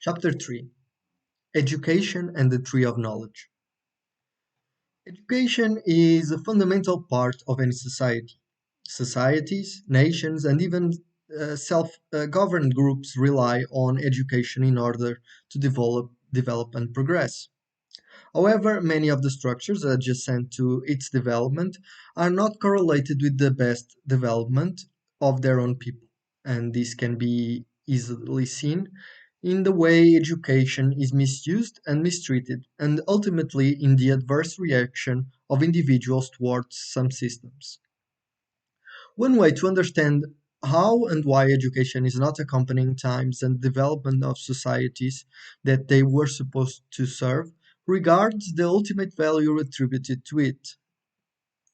Chapter 3: Education and the Tree of Knowledge. Education is a fundamental part of any society. Societies, nations, and even self-governed groups rely on education in order to develop and progress. However, many of the structures adjacent to its development are not correlated with the best development of their own people, and this can be easily seen in the way education is misused and mistreated, and ultimately in the adverse reaction of individuals towards some systems. One way to understand how and why education is not accompanying times and development of societies that they were supposed to serve regards the ultimate value attributed to it.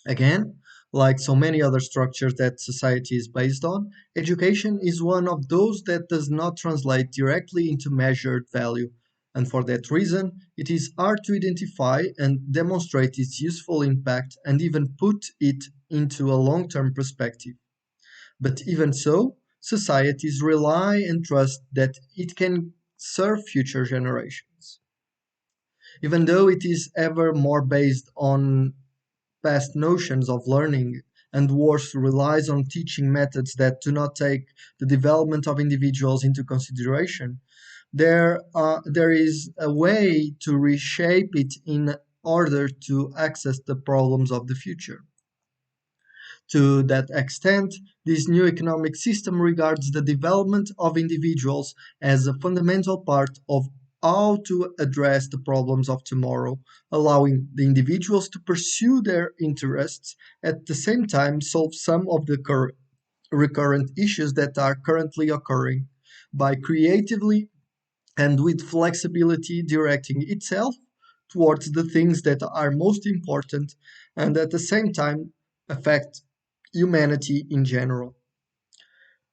Again, like so many other structures that society is based on, education is one of those that does not translate directly into measured value, and for that reason, it is hard to identify and demonstrate its useful impact and even put it into a long term perspective. But even so, societies rely and trust that it can serve future generations. Even though it is ever more based on past notions of learning and worse relies on teaching methods that do not take the development of individuals into consideration, there is a way to reshape it in order to access the problems of the future. To that extent, this new economic system regards the development of individuals as a fundamental part of how to address the problems of tomorrow, allowing the individuals to pursue their interests at the same time solve some of the recurrent issues that are currently occurring by creatively and with flexibility directing itself towards the things that are most important and at the same time affect humanity in general.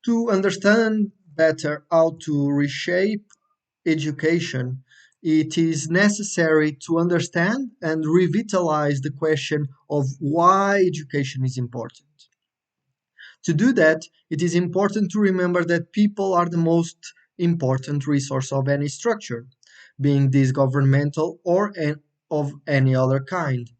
To understand better how to reshape education, it is necessary to understand and revitalize the question of why education is important. To do that, it is important to remember that people are the most important resource of any structure, being this governmental or of any other kind.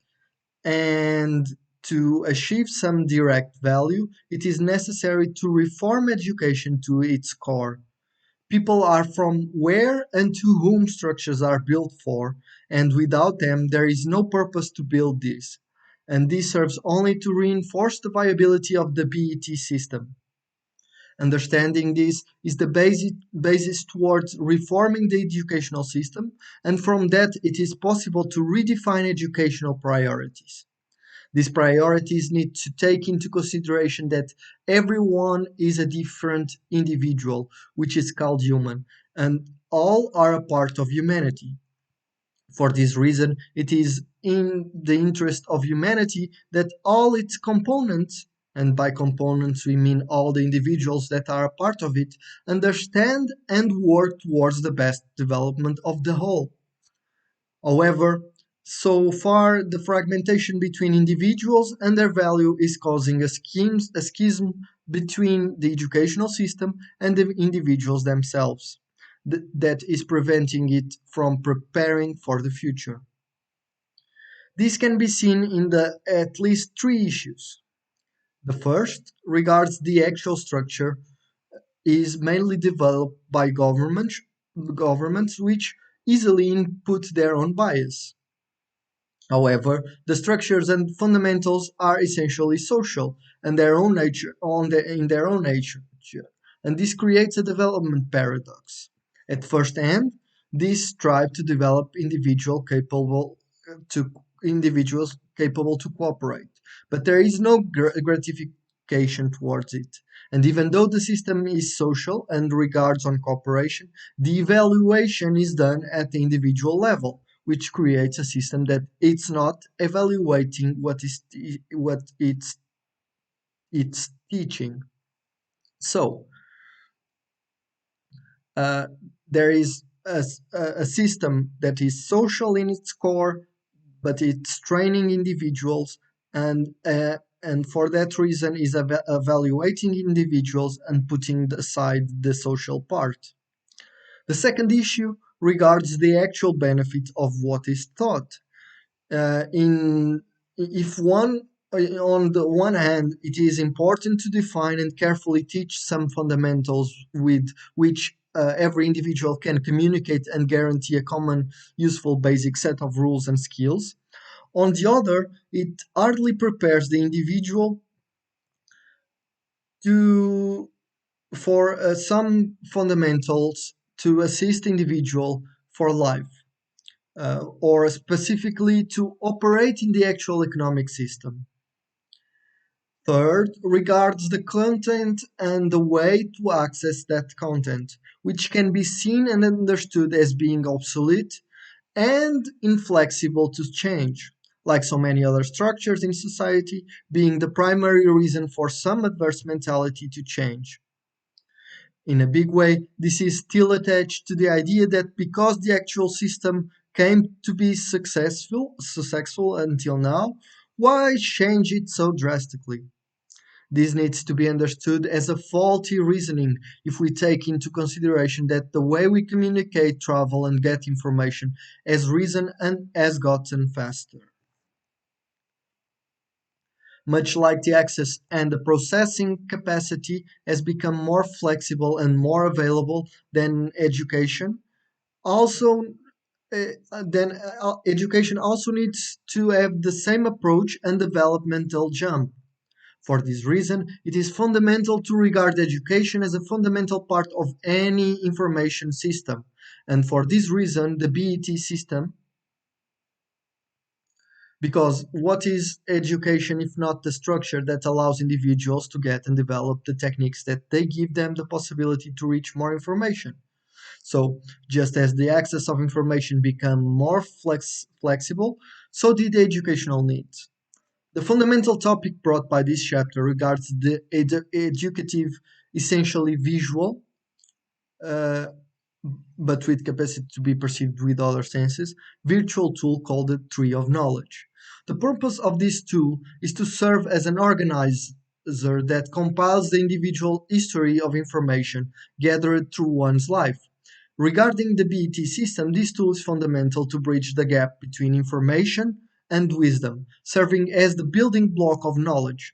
And to achieve some direct value, it is necessary to reform education to its core. People are from where and to whom structures are built for, and without them, there is no purpose to build this. And this serves only to reinforce the viability of the BET system. Understanding this is the basis towards reforming the educational system, and from that, it is possible to redefine educational priorities. These priorities need to take into consideration that everyone is a different individual, which is called human, and all are a part of humanity. For this reason, it is in the interest of humanity that all its components, and by components we mean all the individuals that are a part of it, understand and work towards the best development of the whole. However, so far the fragmentation between individuals and their value is causing a schism between the educational system and the individuals themselves that is preventing it from preparing for the future. This can be seen in the at least three issues. The first regards the actual structure is mainly developed by governments which easily input their own bias. However, the structures and fundamentals are essentially social and in their own nature, and this creates a development paradox. At first hand, these strive to develop to individuals capable to cooperate, but there is no gratification towards it. And even though the system is social and regards on cooperation, the evaluation is done at the individual level, which creates a system that it's not evaluating what it's teaching. So uh, there is a system that is social in its core, but it's training individuals and for that reason is evaluating individuals and putting aside the social part. The second issue regards the actual benefit of what is taught. In if one On the one hand, it is important to define and carefully teach some fundamentals with which every individual can communicate and guarantee a common, useful, basic set of rules and skills. On the other, it hardly prepares the individual to for some fundamentals to assist individual for life, or specifically to operate in the actual economic system. Third, regards the content and the way to access that content, which can be seen and understood as being obsolete and inflexible to change, like so many other structures in society, being the primary reason for some adverse mentality to change. In a big way, this is still attached to the idea that because the actual system came to be successful until now, why change it so drastically? This needs to be understood as a faulty reasoning if we take into consideration that the way we communicate, travel, and get information has risen and has gotten faster. Much like the access and the processing capacity has become more flexible and more available than education, also education also needs to have the same approach and developmental jump. For this reason, it is fundamental to regard education as a fundamental part of any information system. And for this reason, the BET system, because what is education if not the structure that allows individuals to get and develop the techniques that they give them the possibility to reach more information? So, just as the access of information become more flexible, so did the educational needs. The fundamental topic brought by this chapter regards the educative, essentially visual, uh, but with capacity to be perceived with other senses, virtual tool called the Tree of Knowledge. The purpose of this tool is to serve as an organizer that compiles the individual history of information gathered through one's life. Regarding the BET system, this tool is fundamental to bridge the gap between information and wisdom, serving as the building block of knowledge.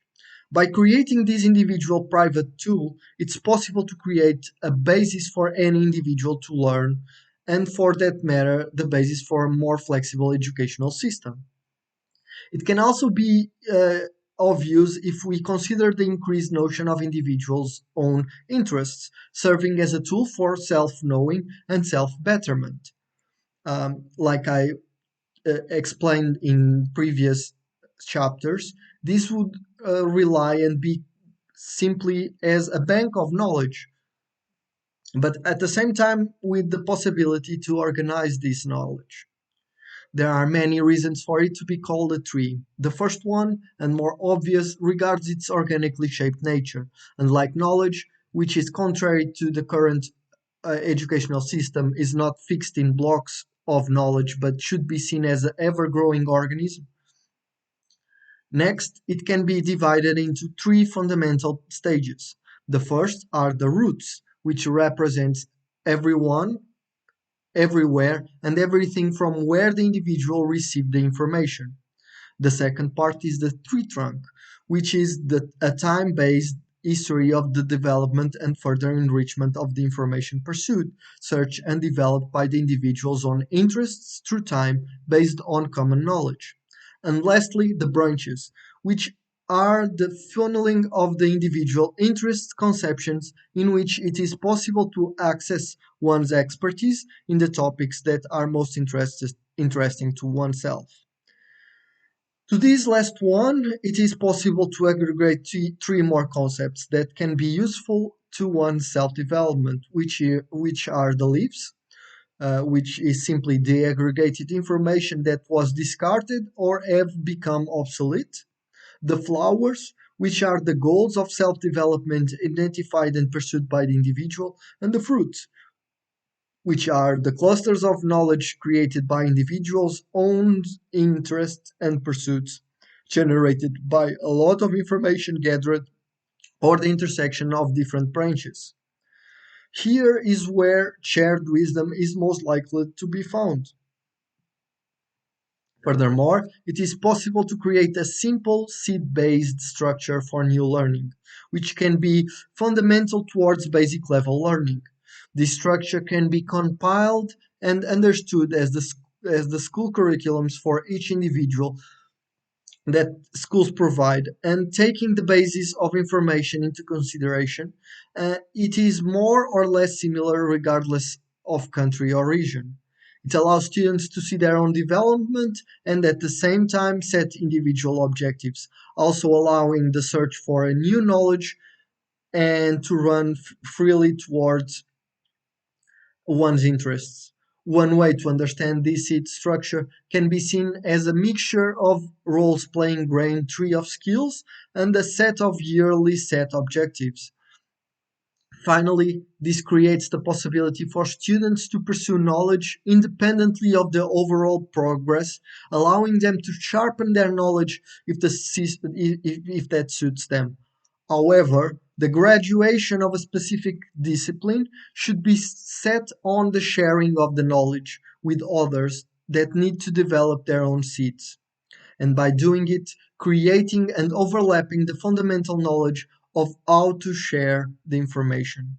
By creating this individual private tool, it's possible to create a basis for any individual to learn, and for that matter, the basis for a more flexible educational system. It can also be of use if we consider the increased notion of individuals' own interests, serving as a tool for self knowing and self betterment. Like I explained in previous chapters, this would rely and be simply as a bank of knowledge, but at the same time with the possibility to organize this knowledge. There are many reasons for it to be called a tree. The first one, and more obvious, regards its organically shaped nature. Unlike knowledge, which is contrary to the current educational system, is not fixed in blocks of knowledge but should be seen as an ever growing organism. Next, it can be divided into three fundamental stages. The first are the roots, which represents everyone, everywhere, and everything from where the individual received the information. The second part is the tree trunk, which is a time based history of the development and further enrichment of the information pursued, searched, and developed by the individual's own interests through time based on common knowledge. And lastly, the branches, which are the funneling of the individual interests conceptions in which it is possible to access one's expertise in the topics that are most interesting to oneself. To this last one, it is possible to aggregate three more concepts that can be useful to one's self-development, which are the leaves, which is simply the aggregated information that was discarded or have become obsolete. The flowers, which are the goals of self-development identified and pursued by the individual, and the fruits, which are the clusters of knowledge created by individuals' own interests and pursuits, generated by a lot of information gathered or the intersection of different branches. Here is where shared wisdom is most likely to be found. Furthermore, it is possible to create a simple seed-based structure for new learning, which can be fundamental towards basic level learning. This structure can be compiled and understood as the school curriculums for each individual that schools provide, and taking the basis of information into consideration, it is more or less similar regardless of country or region. It allows students to see their own development and at the same time set individual objectives, also allowing the search for a new knowledge and to run freely towards one's interests. One way to understand this seed structure can be seen as a mixture of roles playing grain tree of skills and a set of yearly set objectives. Finally, this creates the possibility for students to pursue knowledge independently of the overall progress, allowing them to sharpen their knowledge if that suits them. However, the graduation of a specific discipline should be set on the sharing of the knowledge with others that need to develop their own seeds, and by doing it, creating and overlapping the fundamental knowledge of how to share the information.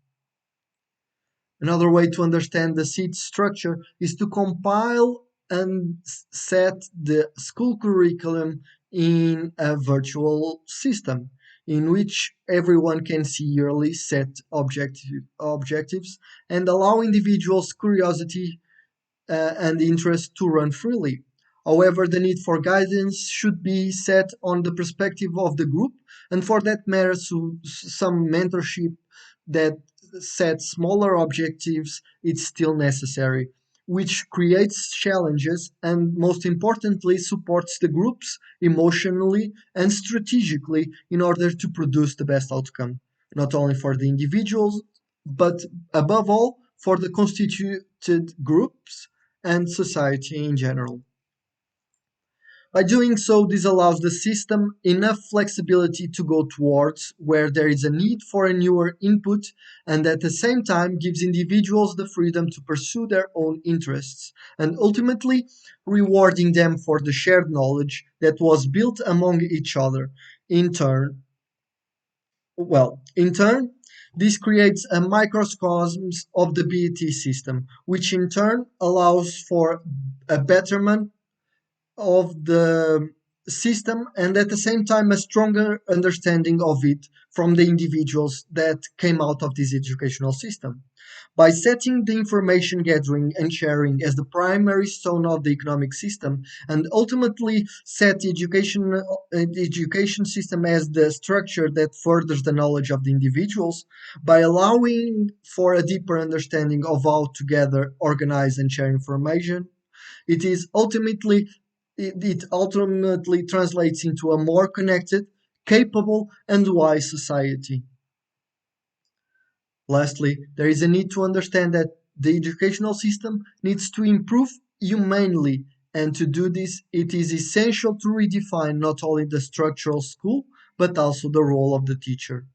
Another way to understand the seed structure is to compile and set the school curriculum in a virtual system in which everyone can see yearly set objectives and allow individuals' curiosity and interest to run freely. However, the need for guidance should be set on the perspective of the group, and for that matter, some mentorship that sets smaller objectives is still necessary, which creates challenges and, most importantly, supports the groups emotionally and strategically in order to produce the best outcome, not only for the individuals, but above all, for the constituted groups and society in general. By doing so, this allows the system enough flexibility to go towards where there is a need for a newer input, and at the same time gives individuals the freedom to pursue their own interests, and ultimately rewarding them for the shared knowledge that was built among each other. In turn, in turn, this creates a microcosm of the BET system, which in turn allows for a betterment of the system and at the same time a stronger understanding of it from the individuals that came out of this educational system. By setting the information gathering and sharing as the primary stone of the economic system and ultimately set the education system as the structure that furthers the knowledge of the individuals, by allowing for a deeper understanding of how to gather, organize, and share information, it is ultimately it ultimately translates into a more connected, capable, and wise society. Lastly, there is a need to understand that the educational system needs to improve humanely, and to do this, it is essential to redefine not only the structural school but also the role of the teacher.